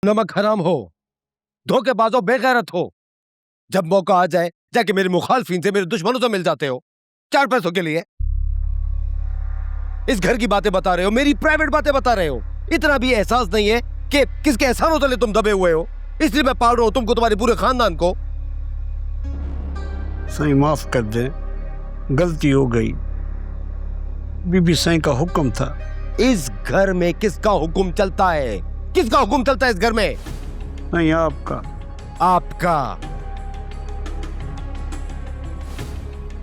नमक हराम हो, धोखेबाज हो, बेगैरत हो। जब मौका आ जाए जाके मेरे मुखालफिन से, मेरे दुश्मनों से मिल जाते हो 4 पैसों के लिए। इस घर की बातें बता रहे हो, मेरी प्राइवेट बातें बता रहे हो। इतना भी एहसास नहीं है कि किसके एहसानों तले तुम दबे हुए हो। इसलिए मैं पाल रहा हूं तुमको, तुम्हारे पूरे खानदान को। साईं माफ कर दे, गलती हो गई। बीबी साईं का हुक्म था। इस घर में किसका हुक्म चलता है? किसका हुक्म चलता है इस घर में? नहीं, आपका। आपका?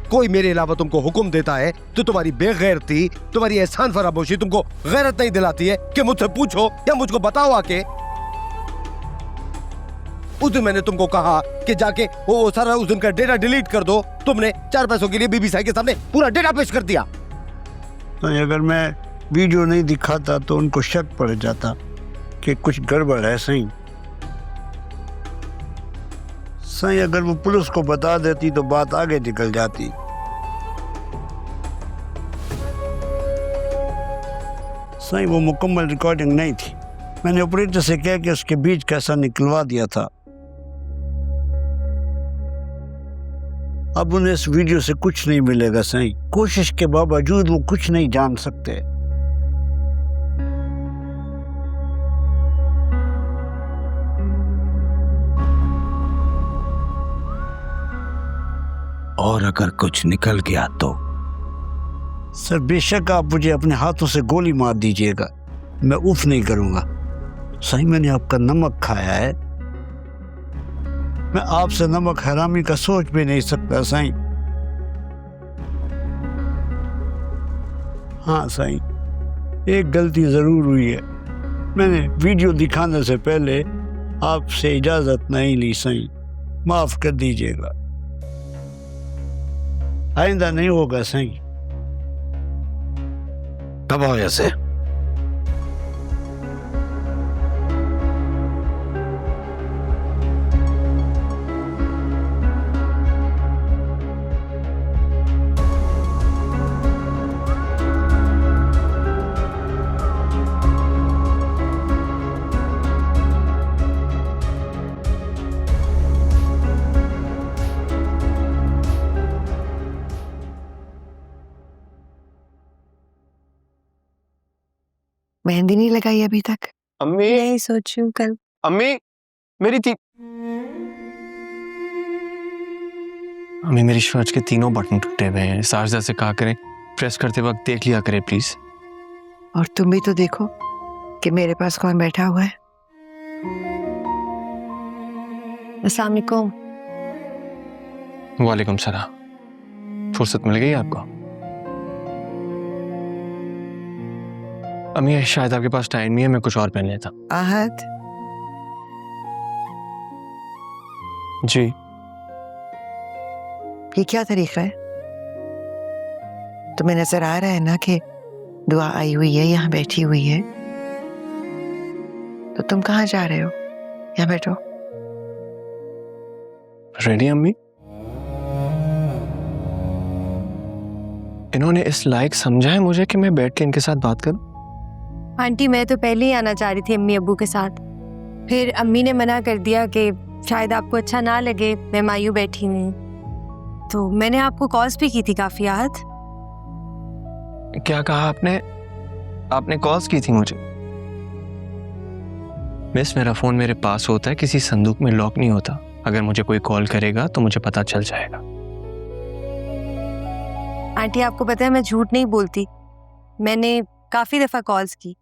कोई मेरे अलावा तुमको हुक्म देता है तो तुम्हारी बेगैरती, तुम्हारी एहसान फरामोशी तुमको गैरत नहीं दिलाती है कि मुझसे पूछो या मुझको बताओ आके। उस दिन मैंने तुमको कहा कि जाके वो सारा उस दिन का डेटा डिलीट कर दो। तुमने 4 पैसों के लिए बीबी साई के सामने पूरा डेटा पेश कर दिया। नहीं, अगर मैं वीडियो नहीं दिखाता तो उनको शक पड़ जाता कि कुछ गड़बड़ है। साईं अगर वो पुलिस को बता देती तो बात आगे निकल जाती। साईं वो मुकम्मल रिकॉर्डिंग नहीं थी। मैंने ऑपरेटर से कह के उसके बीच कैसा निकलवा दिया था। अब उन्हें इस वीडियो से कुछ नहीं मिलेगा। साईं कोशिश के बावजूद वो कुछ नहीं जान सकते। और अगर कुछ निकल गया तो? सर बेशक आप मुझे अपने हाथों से गोली मार दीजिएगा, मैं उफ नहीं करूंगा। साईं मैंने आपका नमक खाया है, मैं आपसे नमक हरामी का सोच भी नहीं सकता। साईं हाँ साईं, एक गलती जरूर हुई है। मैंने वीडियो दिखाने से पहले आपसे इजाजत नहीं ली। साईं माफ कर दीजिएगा, आइंदा नहीं होगा। साईं कब आओ ऐसे? मेहंदी नहीं लगाई अभी तक? अम्मी नहीं, सोचूं कल। अम्मी मेरी अम्मी मेरी शर्ट के तीनों बटन टूटे हुए हैं। सारजा से कहा करें प्रेस करते वक्त देख लिया करे प्लीज। और तुम भी तो देखो कि मेरे पास कौन बैठा हुआ है। अस्सलाम वालेकुम। वालेकुम सलाम। फुर्सत मिल गई आपको? अम्मी शायद आपके पास टाइम नहीं है, मैं कुछ और पहन लेता। आहद जी ये क्या तरीका है? तुम्हें नजर आ रहा है ना कि दुआ आई हुई है, यहाँ बैठी हुई है, तो तुम कहाँ जा रहे हो? यहाँ बैठो। रेडी अम्मी? इन्होंने इस लायक समझा है मुझे कि मैं बैठ के इनके साथ बात करूं? आंटी मैं तो पहले ही आना चाह रही थी अम्मी अब्बू के साथ, फिर अम्मी ने मना कर दिया कि शायद आपको अच्छा ना लगे मैं मायूं बैठी हुई, तो मैंने आपको कॉल्स भी की थी काफी। आहत क्या कहा आपने? आपने कॉल्स की थी मुझे? मिस मेरा फोन मेरे पास होता है, किसी संदूक में लॉक नहीं होता। अगर मुझे कोई कॉल करेगा तो मुझे पता चल जाएगा। आंटी आपको पता है मैं झूठ नहीं बोलती, मैंने काफी दफा कॉल्स की।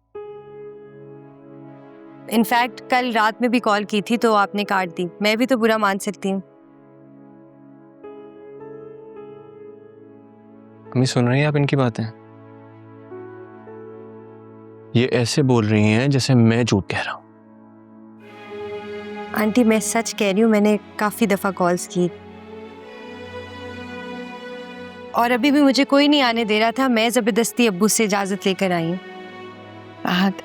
इनफैक्ट कल रात में भी कॉल की थी तो आपने काट दी। मैं भी तो बुरा मान सकती हूँ। अम्मी सुन रही हैं आप इनकी बातें? ये ऐसे बोल रही हैं जैसे मैं झूठ कह रहा हूं। आंटी मैं सच कह रही हूँ, मैंने काफी दफा कॉल्स की और अभी भी मुझे कोई नहीं आने दे रहा था। मैं जबरदस्ती अब्बू से इजाजत लेकर आई हूँ। आहद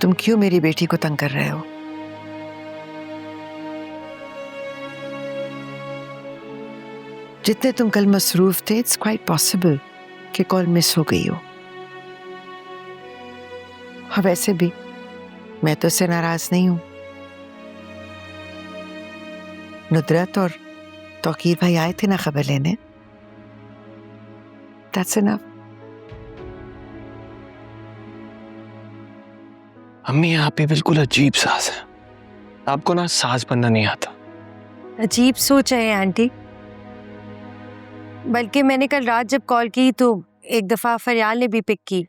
तुम क्यों मेरी बेटी को तंग कर रहे हो? जितने तुम कल मसरूफ थे, इट्स क्वाइट पॉसिबल कि कॉल मिस हो गई हो। और वैसे भी मैं तो उससे नाराज नहीं हूं। नुदरत और तौकीर भाई आए थे ना खबर लेने। That's enough. अम्मी आप ही बिल्कुल अजीब सास है, आपको ना सास बनना नहीं आता। अजीब सोच है आंटी। बल्कि मैंने कल रात जब कॉल की तो एक दफा फरियाल ने भी पिक की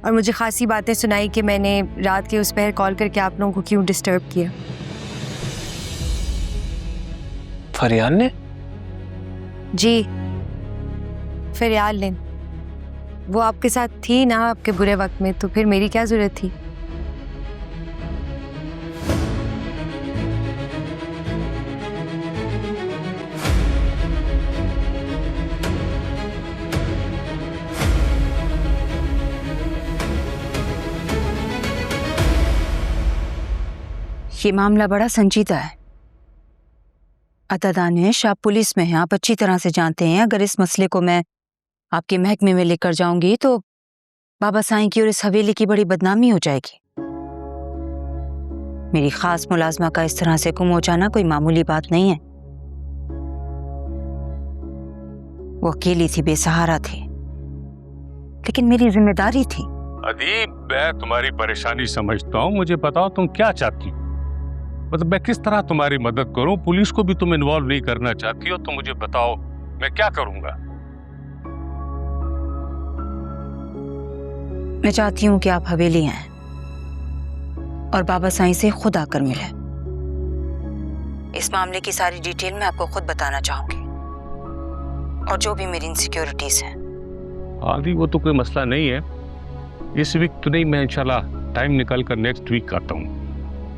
और मुझे खासी बातें सुनाई कि मैंने रात के उस पहर कॉल करके आप लोगों को क्यों डिस्टर्ब किया। फरियाल ने? जी, फरियाल ने। वो आपके साथ थी ना आपके बुरे वक्त में, तो फिर मेरी क्या जरूरत थी। ये मामला बड़ा संजीदा है। अता दानिश, आप पुलिस में हैं, आप अच्छी तरह से जानते हैं अगर इस मसले को मैं आपके महकमे में लेकर जाऊंगी तो बाबा साईं की और इस हवेली की बड़ी बदनामी हो जाएगी। मेरी खास मुलाजमा का इस तरह से गुम हो जाना कोई मामूली बात नहीं है। वो अकेली थी, बेसहारा थी, लेकिन मेरी जिम्मेदारी थी। अदीब, मैं तुम्हारी परेशानी समझता हूँ। मुझे बताओ तुम क्या चाहती हो, मतलब मैं किस तरह तुम्हारी मदद करूं। पुलिस को भी तुम इन्वॉल्व नहीं करना चाहती हो तो मुझे बताओ मैं क्या करूंगा। मैं चाहती हूँ कि आप हवेली आएं और बाबा साईं से खुद आकर मिलें। इस मामले की सारी डिटेल मैं आपको खुद बताना चाहूंगी और जो भी मेरी इनसिक्योरिटीज हैं। आदि वो तो कोई मसला नहीं है, इस वीक तो नहीं, मैं इंशाल्लाह टाइम निकाल कर नेक्स्ट वीक आता हूँ,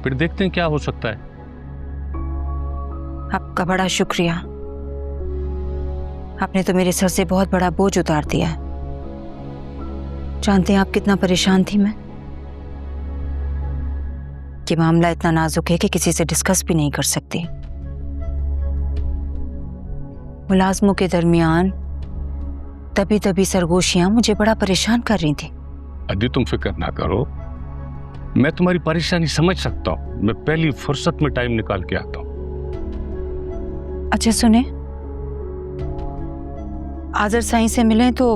फिर देखते हैं क्या हो सकता है। आपका बड़ा शुक्रिया, आपने तो मेरे सर से बहुत बड़ा बोझ उतार दिया है। जानते हैं आप कितना परेशान थी मैं। कि मामला इतना नाजुक है कि किसी से डिस्कस भी नहीं कर सकती। मुलाजमों के दरमियान तभी तभी सरगोशियां मुझे बड़ा परेशान कर रही थी। अदी तुम फिक्र ना करो, मैं तुम्हारी परेशानी समझ सकता हूँ। मैं पहली फुर्सत में टाइम निकाल के आता हूँ। अच्छा सुने, आजर साईं से मिलें तो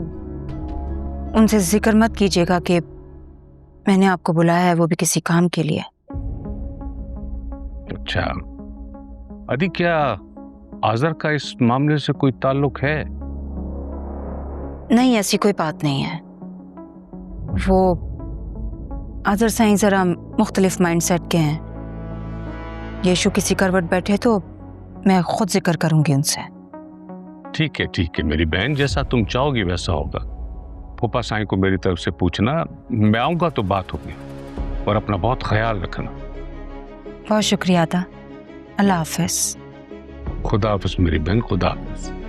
उनसे जिक्र मत कीजिएगा कि मैंने आपको बुलाया है, वो भी किसी काम के लिए। अच्छा अदी, क्या आजर का इस मामले से कोई ताल्लुक है? नहीं, ऐसी कोई बात नहीं है। वो आजर साईं जरा मुख्तलिफ माइंडसेट के हैं। ये इशू किसी करवट बैठे तो मैं खुद जिक्र करूंगी उनसे। ठीक है मेरी बहन, जैसा तुम चाहोगी वैसा होगा। फूफा साईं को मेरी तरफ से पूछना, मैं आऊंगा तो बात होगी। और अपना बहुत ख्याल रखना। बहुत शुक्रिया था। अल्लाह हाफिज। खुदा हाफिज मेरी बहन, खुदा हाफिज।